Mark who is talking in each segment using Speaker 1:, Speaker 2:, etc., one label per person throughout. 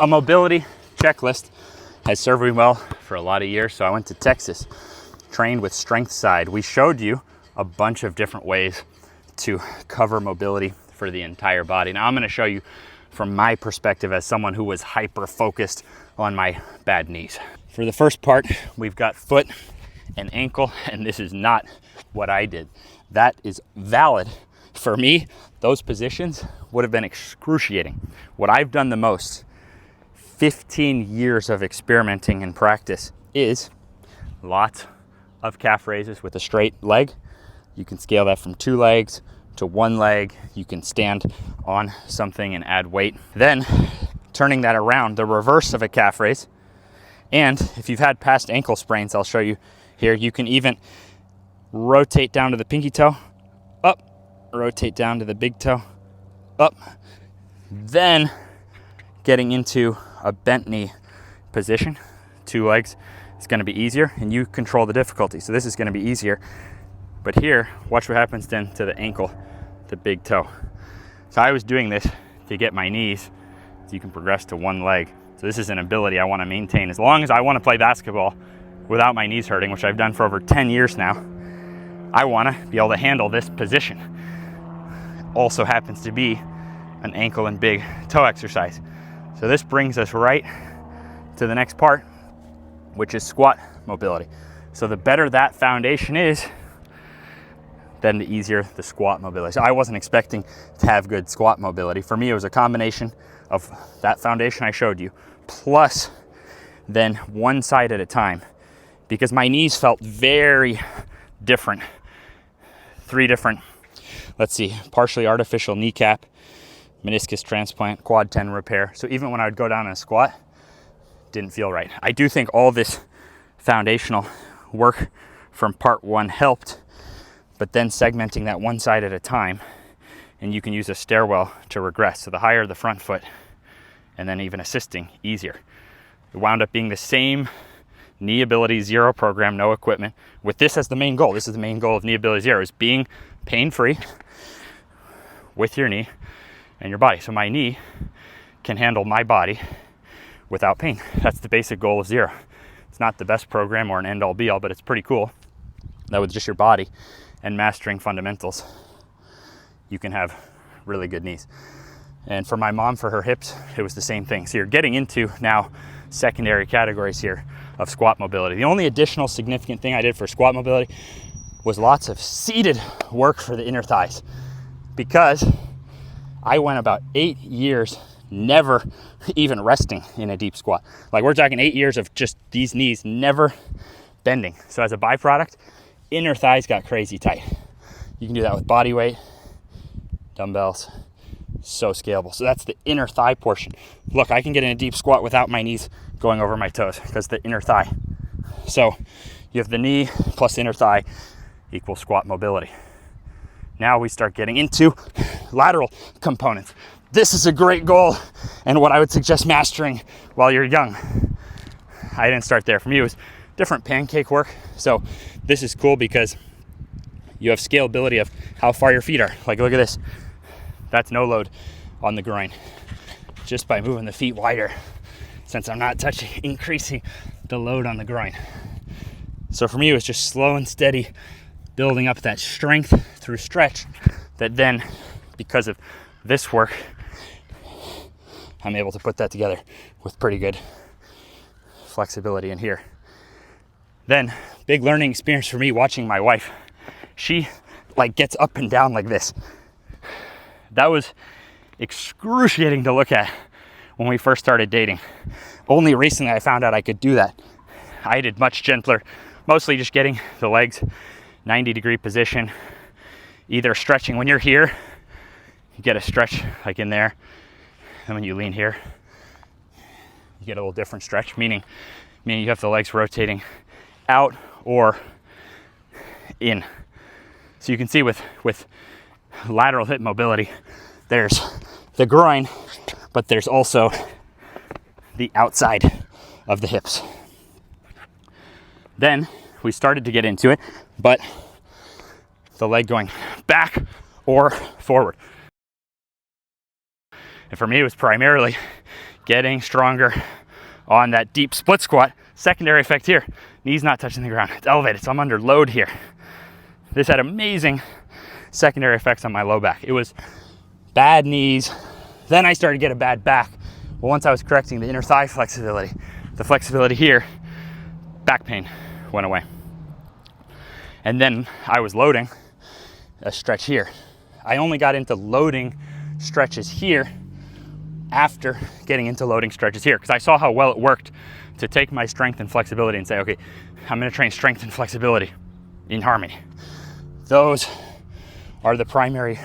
Speaker 1: a mobility checklist has served me well for a lot of years. So I went to Texas, trained with Strength Side. We showed you a bunch of different ways to cover mobility for the entire body. Now I'm going to show you from my perspective as someone who was hyper focused on my bad knees. For the first part, we've got foot and ankle, and this is not what I did. That is valid. For me, those positions would have been excruciating. What I've done the most, 15 years of experimenting and practice, is lots of calf raises with a straight leg. You can scale that from 2 legs to 1 leg. You can stand on something and add weight. Then turning that around, the reverse of a calf raise. And if you've had past ankle sprains, I'll show you here, you can even rotate down to the pinky toe, up, rotate down to the big toe, up. Then getting into a bent knee position, 2 legs, it's going to be easier, and you control the difficulty. So this is going to be easier. But here, watch what happens then to the ankle, the big toe. So I was doing this to get my knees, so you can progress to 1 leg. So this is an ability I want to maintain. As long as I want to play basketball without my knees hurting, which I've done for over 10 years now, I want to be able to handle this position. Also happens to be an ankle and big toe exercise. So this brings us right to the next part, which is squat mobility. So the better that foundation is, then the easier the squat mobility. So I wasn't expecting to have good squat mobility. For me, it was a combination of that foundation I showed you, plus then one side at a time, because my knees felt very different. 3 different, let's see, partially artificial kneecap, meniscus transplant, quad tendon repair. So even when I would go down in a squat, didn't feel right. I do think all this foundational work from part 1 helped, but then segmenting that one side at a time, and you can use a stairwell to regress. So the higher the front foot, and then even assisting, easier. It wound up being the same Knee Ability Zero program, no equipment, with this as the main goal. This is the main goal of Knee Ability Zero, is being pain-free with your knee and your body. So my knee can handle my body without pain. That's the basic goal of Zero. It's not the best program or an end-all be-all, but it's pretty cool that with just your body and mastering fundamentals, you can have really good knees. And for my mom, for her hips, it was the same thing. So you're getting into now secondary categories here of squat mobility. The only additional significant thing I did for squat mobility was lots of seated work for the inner thighs, because I went about 8 years never even resting in a deep squat. Like, we're talking 8 years of just these knees never bending. So as a byproduct, inner thighs got crazy tight. You can do that with body weight, dumbbells, so scalable. So that's the inner thigh portion. Look, I can get in a deep squat without my knees going over my toes because the inner thigh. So you have the knee plus inner thigh equals squat mobility. Now we start getting into lateral components. This is a great goal, and what I would suggest mastering while you're young. I didn't start there. For me, it was different pancake work. So this is cool because you have scalability of how far your feet are. Like, look at this. That's no load on the groin. Just by moving the feet wider, since I'm not increasing the load on the groin. So for me, it was just slow and steady, building up that strength through stretch, that then, because of this work, I'm able to put that together with pretty good flexibility in here. Then, big learning experience for me watching my wife. She gets up and down like this. That was excruciating to look at when we first started dating. Only recently I found out I could do that. I did much gentler, mostly just getting the legs 90-degree position, either stretching. When you're here, you get a stretch like in there, and when you lean here, you get a little different stretch, meaning you have the legs rotating out or in. So you can see with lateral hip mobility, there's the groin, but there's also the outside of the hips. Then we started to get into it, but the leg going back or forward. And for me, it was primarily getting stronger on that deep split squat. Secondary effect here, knees not touching the ground. It's elevated, so I'm under load here. This had amazing secondary effects on my low back. It was bad knees, then I started to get a bad back. Well, once I was correcting the inner thigh flexibility, the flexibility here, back pain went away. And then I was loading a stretch here. I only got into loading stretches here after getting into loading stretches here, because I saw how well it worked to take my strength and flexibility and say, okay, I'm gonna train strength and flexibility in harmony. Those are the primary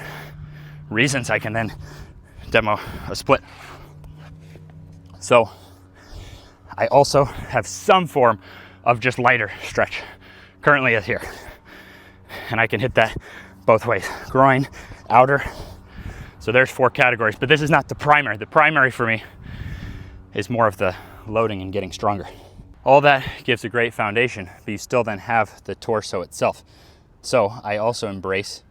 Speaker 1: reasons I can then demo a split. So I also have some form of just lighter stretch currently is here. And I can hit that both ways, groin, outer. So there's 4 categories, but this is not the primary. The primary for me is more of the loading and getting stronger. All that gives a great foundation, but you still then have the torso itself. So I also embrace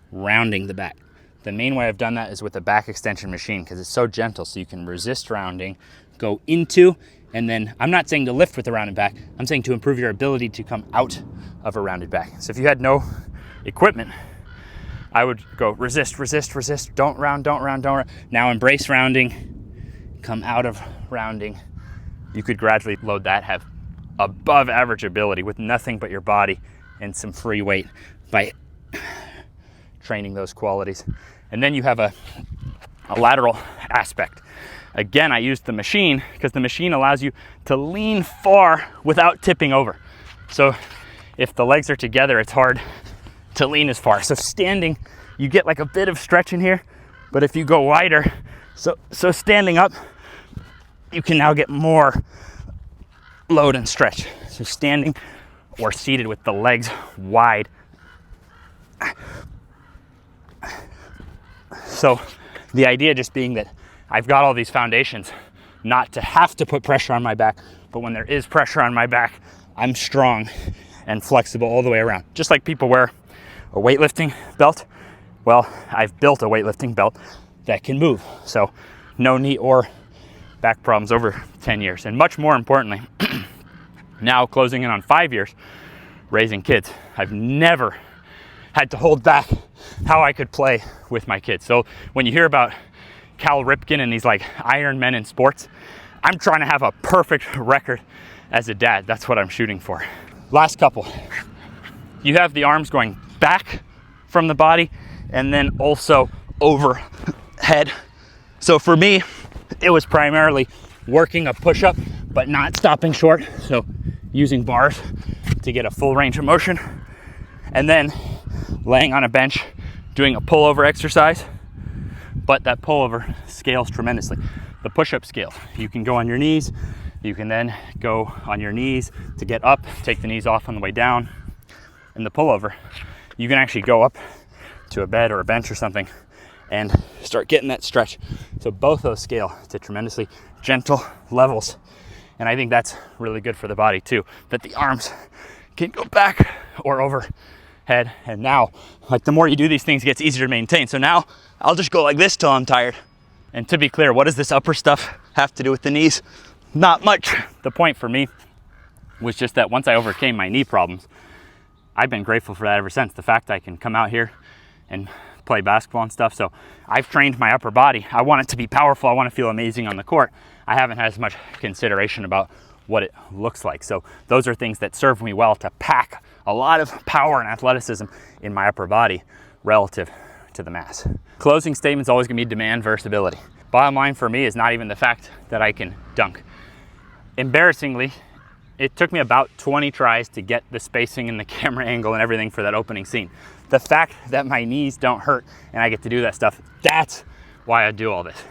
Speaker 1: rounding the back. The main way I've done that is with a back extension machine, because it's so gentle, so you can resist rounding, go into, and then I'm not saying to lift with the rounded back, I'm saying to improve your ability to come out of a rounded back. So if you had no equipment, I would go resist, resist, resist, don't round, don't round, don't round. Now embrace rounding, come out of rounding. You could gradually load that, have above average ability with nothing but your body and some free weight by training those qualities. And then you have a lateral aspect. Again, I used the machine because the machine allows you to lean far without tipping over. So if the legs are together, it's hard to lean as far. So standing, you get like a bit of stretch in here, but if you go wider, so standing up, you can now get more load and stretch. So standing or seated with the legs wide. So the idea just being that I've got all these foundations not to have to put pressure on my back, but when there is pressure on my back, I'm strong and flexible all the way around. Just like people wear a weightlifting belt. Well, I've built a weightlifting belt that can move. So no knee or back problems over 10 years. And much more importantly, now closing in on 5 years, raising kids, I've never had to hold back how I could play with my kids. So when you hear about Cal Ripken and these like Iron Men in sports, I'm trying to have a perfect record as a dad. That's what I'm shooting for. Last couple. You have the arms going back from the body and then also overhead. So for me, it was primarily working a push-up, but not stopping short. So using bars to get a full range of motion. And then laying on a bench, doing a pullover exercise. But that pullover scales tremendously. The push-up scales. You can go on your knees. You can then go on your knees to get up, take the knees off on the way down. And the pullover, you can actually go up to a bed or a bench or something and start getting that stretch. So both those scale to tremendously gentle levels. And I think that's really good for the body too, that the arms can go back or overhead. And now, like the more you do these things, it gets easier to maintain. So now I'll just go like this till I'm tired. And to be clear, what does this upper stuff have to do with the knees? Not much. The point for me was just that once I overcame my knee problems, I've been grateful for that ever since. The fact I can come out here and play basketball and stuff. So I've trained my upper body. I want it to be powerful. I want to feel amazing on the court. I haven't had as much consideration about what it looks like. So those are things that serve me well to pack a lot of power and athleticism in my upper body relative to the mass. Closing statement's always gonna be demand versus ability. Bottom line for me is not even the fact that I can dunk. Embarrassingly, it took me about 20 tries to get the spacing and the camera angle and everything for that opening scene. The fact that my knees don't hurt and I get to do that stuff, that's why I do all this.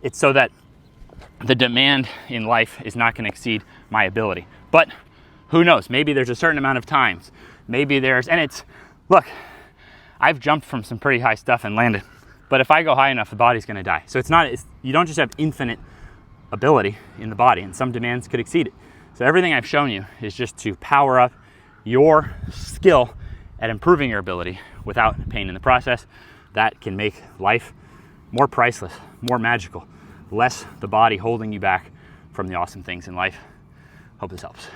Speaker 1: It's so that the demand in life is not gonna exceed my ability. But who knows, maybe there's a certain amount of times. Maybe there's, and it's, look, I've jumped from some pretty high stuff and landed. But if I go high enough, the body's gonna die. So you don't just have infinite ability in the body, and some demands could exceed it. So everything I've shown you is just to power up your skill at improving your ability without pain in the process. That can make life more priceless, more magical, less the body holding you back from the awesome things in life. Hope this helps.